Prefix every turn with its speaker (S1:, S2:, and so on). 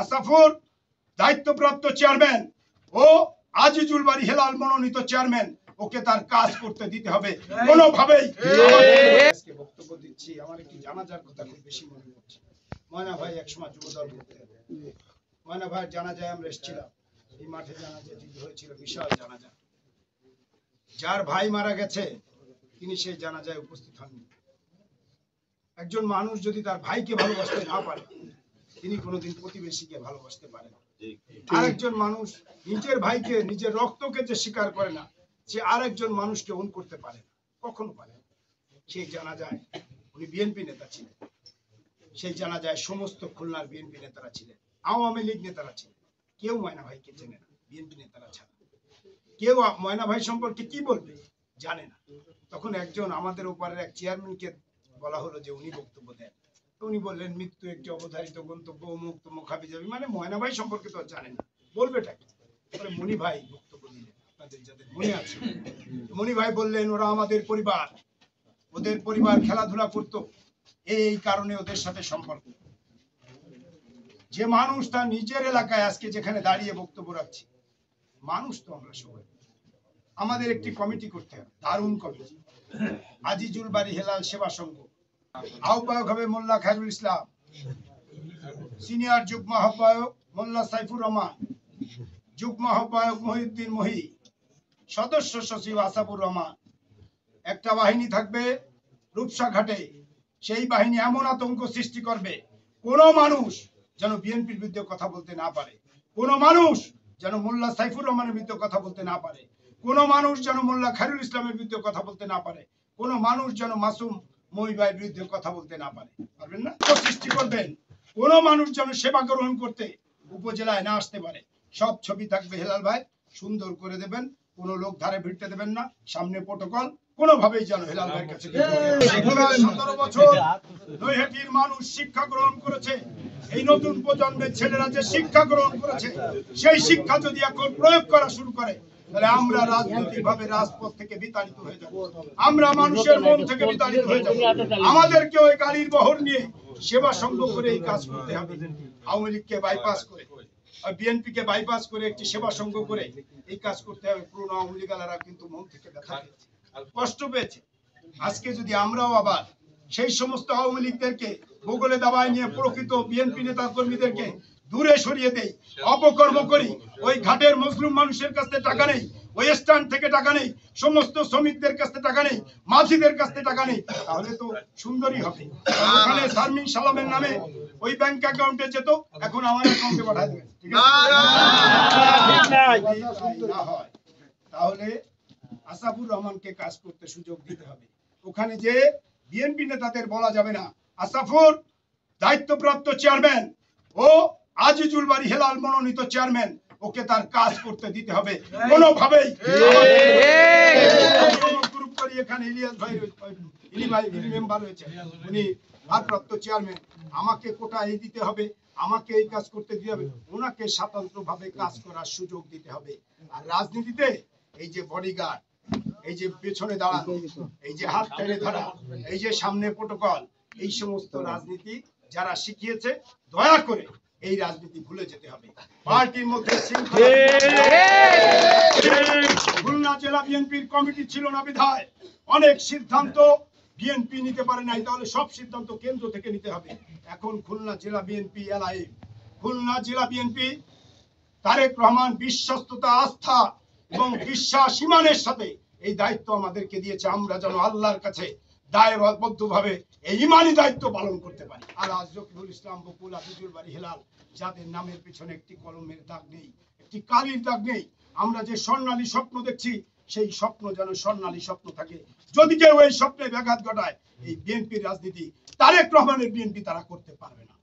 S1: আসাফুর দায়িত্বপ্রাপ্ত চেয়ারম্যান ও আজিজুল বাড়ি হেলাল মনোনীত চেয়ারম্যান, ওকে তার কাজ করতে দিতে হবে কোনোভাবেই। আজকে বক্তব্য দিচ্ছি, আমার একটি জানাজার কথা খুব বেশি মনে পড়ছে। ময়না ভাই একসময় যুবদল করতেন। ময়না ভাইয়ের জানাজায় আমরা এসেছিলাম। এই মাঠে জানাজা যুদ্ধ হয়েছিল, বিশাল জানাজা। যার ভাই মারা গেছে তিনি সেই জানাজায় উপস্থিত হননি। একজন মানুষ যদি তার ভাইকে ভালোবাসতে না পারে, তিনি কোনোদিন প্রতিবেশীকে ভালোবাসতে পারে না। আরেকজন মানুষ নিজের ভাইকে, নিজের রক্তকে যে স্বীকার করে না, সে আরেকজন মানুষকে ওন করতে পারে না, কখনো পারে না। সেই জানাজায় উনি বিএনপি নেতা ছিলেন। সেই জানাজায় সমস্ত খুলনার বিএনপি নেতারা ছিলেন, আওয়ামী লীগ নেতারা ছিলেন। কেউ ময়না ভাইকে চেনে না, বিএনপি নেতারা ছাড়া। কেউ ময়না ভাই সম্পর্কে কি বলবে জানে না। তখন একজন আমাদের ওপারের এক চেয়ারম্যানকে বলা হলো যে উনি বক্তব্য দেন। উনি বললেন, মৃত্যু একটি অবধারিত গন্তব্য, অমুক তমুক হাবি যাবি, মানে ময়না ভাই সম্পর্কে তো জানে না, বলবেটা কি? মনি ভাই বক্তব্য দিলেন, আপনাদের যাদের মনে আছে। মনি ভাই বললেন, ওরা আমাদের পরিবার, ওদের পরিবার খেলাধুলা করতো, এই কারণে ওদের সাথে সম্পর্ক। যে মানুষ তার নিজের এলাকায় আজকে যেখানে দাঁড়িয়ে বক্তব্য রাখছে, মানুষ তো আমরা সবাই। আমাদের একটি কমিটি করতে হবে, দারুণ কমিটি। আজিজুল বাড়ি হেলাল সেবা সংঘ, আহ্বায়ক হবে মোল্লা খায়রুল ইসলাম, সিনিয়র যুগ্ম আহ্বায়ক মোল্লা সাইফুর রহমান, যুগ্ম আহ্বায়ক মহিউদ্দিন মহি, সদস্য সচিব আসাফুর রহমান। একটা বাহিনী থাকবে রূপসাঘাটে, সেই বাহিনী এমন আতঙ্ক সৃষ্টি করবে, কোন মানুষ যেন বিএনপির বিরুদ্ধে কথা বলতে না পারে, কোন মানুষ যেন মোল্লা সাইফুর রহমানের বিরুদ্ধে কথা বলতে না পারে, কোন মানুষ যেন মোল্লা খায়রুল ইসলামের বিরুদ্ধে কথা বলতে না পারে, কোন মানুষ যেন মাসুম মই ভাইয়ের বিরুদ্ধে কথা বলতে না পারে। পারবেন না? সৃষ্টি করবেন কোন মানুষ যেন সেবা গ্রহণ করতে উপজেলায় না আসতে পারে। সব ছবি থাকবে হেলাল ভাই, সুন্দর করে দেবেন, কোন লোক ধারে ভিড়তে দেবেন না, সামনে প্রটোকল, কোনোভাবেই যেন হেলাল ভাইয়ের কাছে। 17 বছর নৈহাটির মানুষ শিক্ষা গ্রহণ করেছে, এই নতুন প্রজন্মের ছেলেরা যে শিক্ষা গ্রহণ করেছে, সেই শিক্ষা যদি এখন প্রয়োগ করা শুরু করে, তাহলে আমরা রাজনৈতিক ভাবে রাজপথ থেকে বিতাড়িত হয়ে যাব, আমরা মানুষের মন থেকে বিতাড়িত হয়ে যাব। আমাদেরকে ওই গাড়ির বহর নিয়ে সেবা সংঘ করে এই কাজ করতে হবে। আওয়ামী লীগকে বাইপাস করে, বিএনপি কে বাইপাস করে, একটি সেবা সংঘ করে এই কাজ করতে হবে। পুরনো আওয়ামী লীগালারা কিন্তু মন থেকে ব্যথা পেয়েছে, কষ্ট পেয়েছে। আজকে যদি আমরাও আবার সেই সমস্ত আওয়ামী লীগদেরকে বগলে দাবায় নিয়ে প্রকৃত বিএনপি নেতা কর্মীদেরকে দূরে সরিয়ে দেই, অপকর্ম করি, ওই ঘাটের মুসলিম মানুষের কাছে টাকা নেই, ওই স্ট্যান্ড থেকে টাকা নেই, সমস্ত শ্রমিকদের কাছে টাকা নেই, মাঝিদের কাছে টাকা নেই, তাহলে তো সুন্দরই হবে। ওখানে শারমিন সালামের নামে ওই ব্যাংক অ্যাকাউন্টে যেত, এখন আমার অ্যাকাউন্টে পাঠায় দেবেন, ঠিক আছে? তাহলে আসাফুর রহমানকে কাজ করতে সুযোগ দিতে হবে। ওখানে যে বিএনপি নেতাদের বলা যাবে না, আসাফুর দায়িত্বপ্রাপ্ত চেয়ারম্যান ও আজিজুল বাড়ি হেলাল মনোনীত চেয়ারম্যান, ওকে তার কাজ করতে দিতে হবে কোনোভাবেই। এখানে ইলিয়াস ভাই, ইলি ভাই মেম্বার হয়েছে, উনি ভারপ্রাপ্ত চেয়ারম্যান, আমাকে কোটা এই দিতে হবে, আমাকে এই কাজ করতে দিতে হবে, ওনাকে স্বতন্ত্রভাবে কাজ করার সুযোগ দিতে হবে। আর রাজনীতিতে এই যে বডিগার্ড, এই যে পেছনে দাঁড়ানো, এই যে হাত টেনে ধরা, এই যে সামনে প্রটোকল, এই সমস্ত রাজনীতি যারা শিখিয়েছে, দয়া করে এই রাজনীতি ভুলে যেতে হবে। পার্টির মধ্যে খুলনা জেলা বিএনপির কমিটি ছিল না বিধায় অনেক সিদ্ধান্ত বিএনপি নিতে পারে নাই, তাহলে সব সিদ্ধান্ত কেন্দ্র থেকে নিতে হবে। এখন খুলনা জেলা বিএনপি এলআই, খুলনা জেলা বিএনপি তারেক রহমান বিশ্বস্ততা, আস্থা এবং বিশ্বাস ইমানের সাথে এই দায়িত্ব আমাদেরকে দিয়েছে। আমরা যেন আল্লাহর কাছে দায়বদ্ধভাবে এই ইমানি দায়িত্ব পালন করতে পারি। আর আজ রকিবুল ইসলাম বকুল, আজিজুল বাড়ি হেলাল, যাদের নামের পিছনে একটি কলমের দাগ নেই, একটি কালির দাগ নেই, আমরা যে স্বর্ণালী স্বপ্ন দেখছি, সেই স্বপ্ন যেন স্বর্ণালী স্বপ্ন থাকে। যদি কেউ এই স্বপ্নে ব্যাঘাত ঘটায়, এই বিএনপির রাজনীতি, তারেক রহমানের বিএনপি তারা করতে পারবে না।